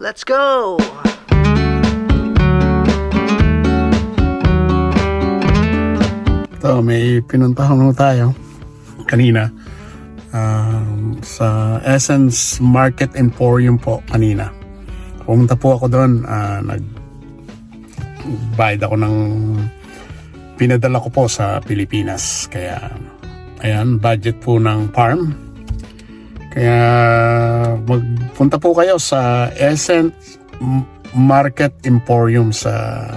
Let's go! Ito, may pinuntahan mo tayo kanina sa Essence Market Emporium po kanina. Pumunta po ako doon, nagbayad ako ng pinadala ko po sa Pilipinas. Kaya, ayan, budget po ng farm. Kaya, magpunta po kayo sa Essence Market Emporium sa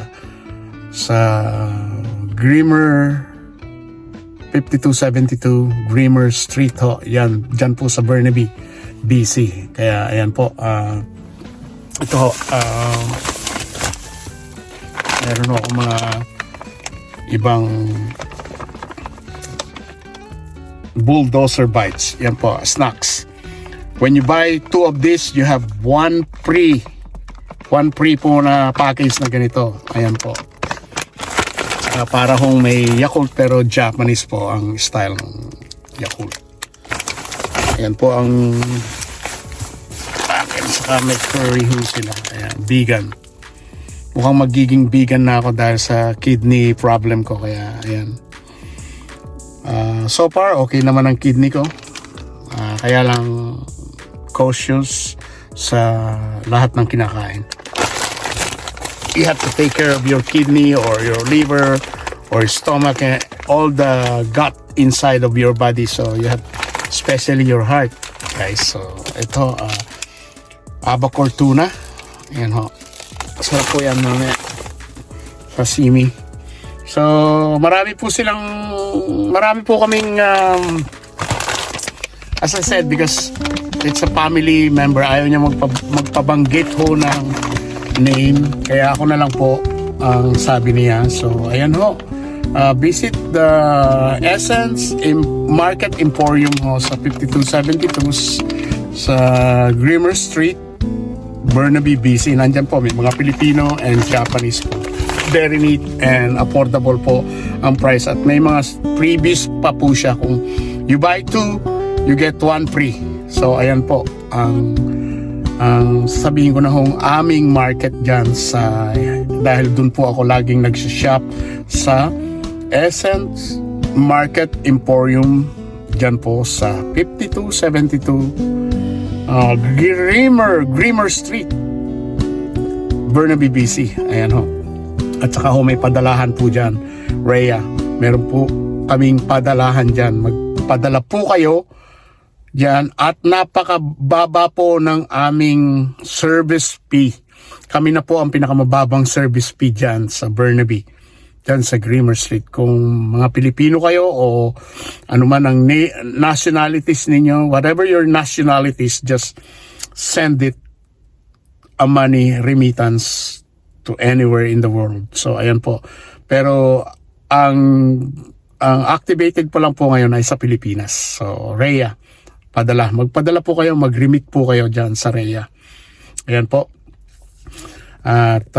Grimmer 5272 Grimmer Street ho. Yan, dyan po sa Burnaby, BC. Kaya, ayan po, ito ho, meron ako mga ibang bulldozer bites. Yan po, snacks. When you buy 2 of this, you have one free po na package na ganito. Ayan po. Para hong may Yakult pero Japanese po ang style ng Yakult. Ayan po ang package. Saka may curry ho sila. Ayan, vegan. Mukhang magiging vegan na ako dahil sa kidney problem ko. Kaya ayan. So far, okay naman ang kidney ko. Kaya lang cautious sa lahat ng kinakain. You have to take care of your kidney or your liver or stomach and all the gut inside of your body. So you have, especially your heart, guys. So ito, albacore tuna. Ayan ho. Sarap po yan mamaya. Sashimi. So marami po kaming as I said, because it's a family member, ayaw niya magpabanggit ho ng name, kaya ako na lang po ang sabi niya. So ayan ho, visit the Essence Market Emporium ho sa 5272 sa Grimmer Street, Burnaby, BC. Nandyan po may mga Filipino and Japanese po. Very neat and affordable po ang price, at may mga freebies pa po siya. Kung you buy 2, you get 1 free. So ayan po ang sabihin ko na hong aming market dyan sa, dahil dun po ako laging nagsishop sa Essence Market Emporium dyan po sa 5272 Grimmer Street, Burnaby, BC. Ayan ho. At saka ho, may padalahan po dyan, Rhea. Meron po kaming padalahan dyan. Magpadala po kayo yan, at napakababa po ng aming service fee. Kami na po ang pinakamababang service fee dyan sa Burnaby, dyan sa Grimmer Street. Kung mga Pilipino kayo o anuman ang nationalities ninyo, whatever your nationalities, just send it a money remittance to anywhere in the world. So ayan po. Pero ang activated po lang po ngayon ay sa Pilipinas. So Rhea, magpadala po kayo, mag-remit po kayo dyan sa Rhea. Ayan po. At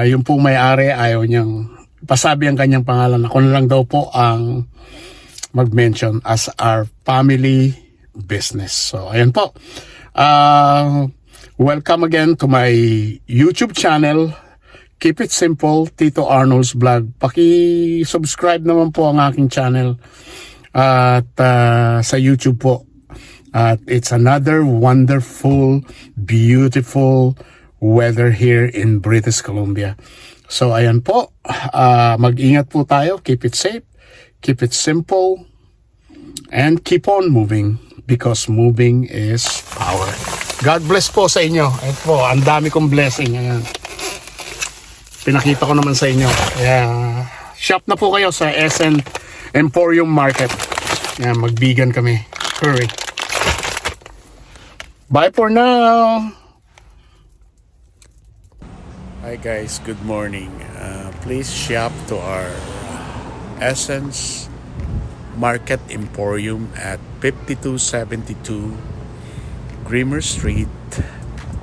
yung pong may-ari ayaw niyang pasabi ang kanyang pangalan. Ako na lang daw po ang mag-mention as our family business. So ayan po. Welcome again to my YouTube channel. Keep it simple, Tito Arnold's Vlog. Paki-subscribe naman po ang aking channel at sa YouTube po. At it's another wonderful, beautiful weather here in British Columbia. So ayan po, mag-ingat po tayo, keep it safe, keep it simple, and keep on moving because moving is power. God bless po sa inyo. Ayan po, ang dami kong blessing. Ayan. Pinakita ko naman sa inyo. Ayan. Shop na po kayo sa Essence Emporium Market. Ayan, mag-vegan kami. Hurry. Bye for now. Hi guys, good morning. Please shop to our Essence Market Emporium at 5272 Grimmer Street,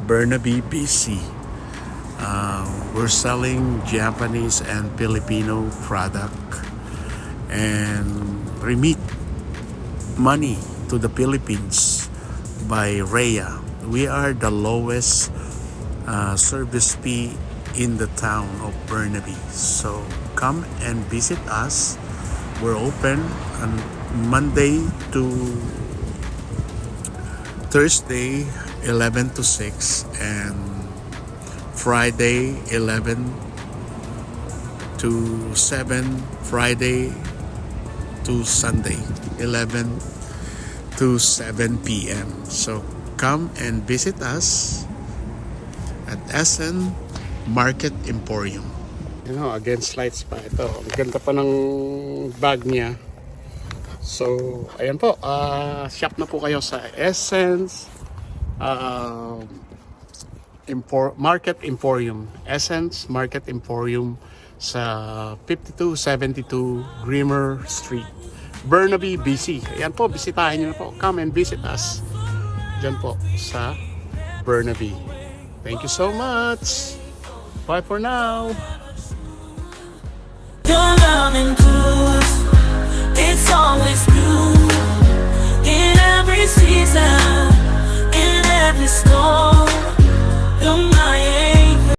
Burnaby, BC. We're selling Japanese and Filipino product and remit money to the Philippines by Rhea. We are the lowest service fee in the town of Burnaby. So come and visit us. We're open on Monday to Thursday 11 to 6 and Friday 11 to 7, Friday to Sunday 11 to 7 p.m. So come and visit us at SN Market Emporium. You know, against lights pa ito. Ang ganda pa ng bag niya. So, ayan po. Shop na po kayo sa Essence Market Emporium. Essence Market Emporium sa 5272 Grimmer Street, Burnaby, BC. Ayan po, bisitahin nyo na po. Come and visit us. Diyan po sa Burnaby. Thank you so much. Bye for now. You're coming to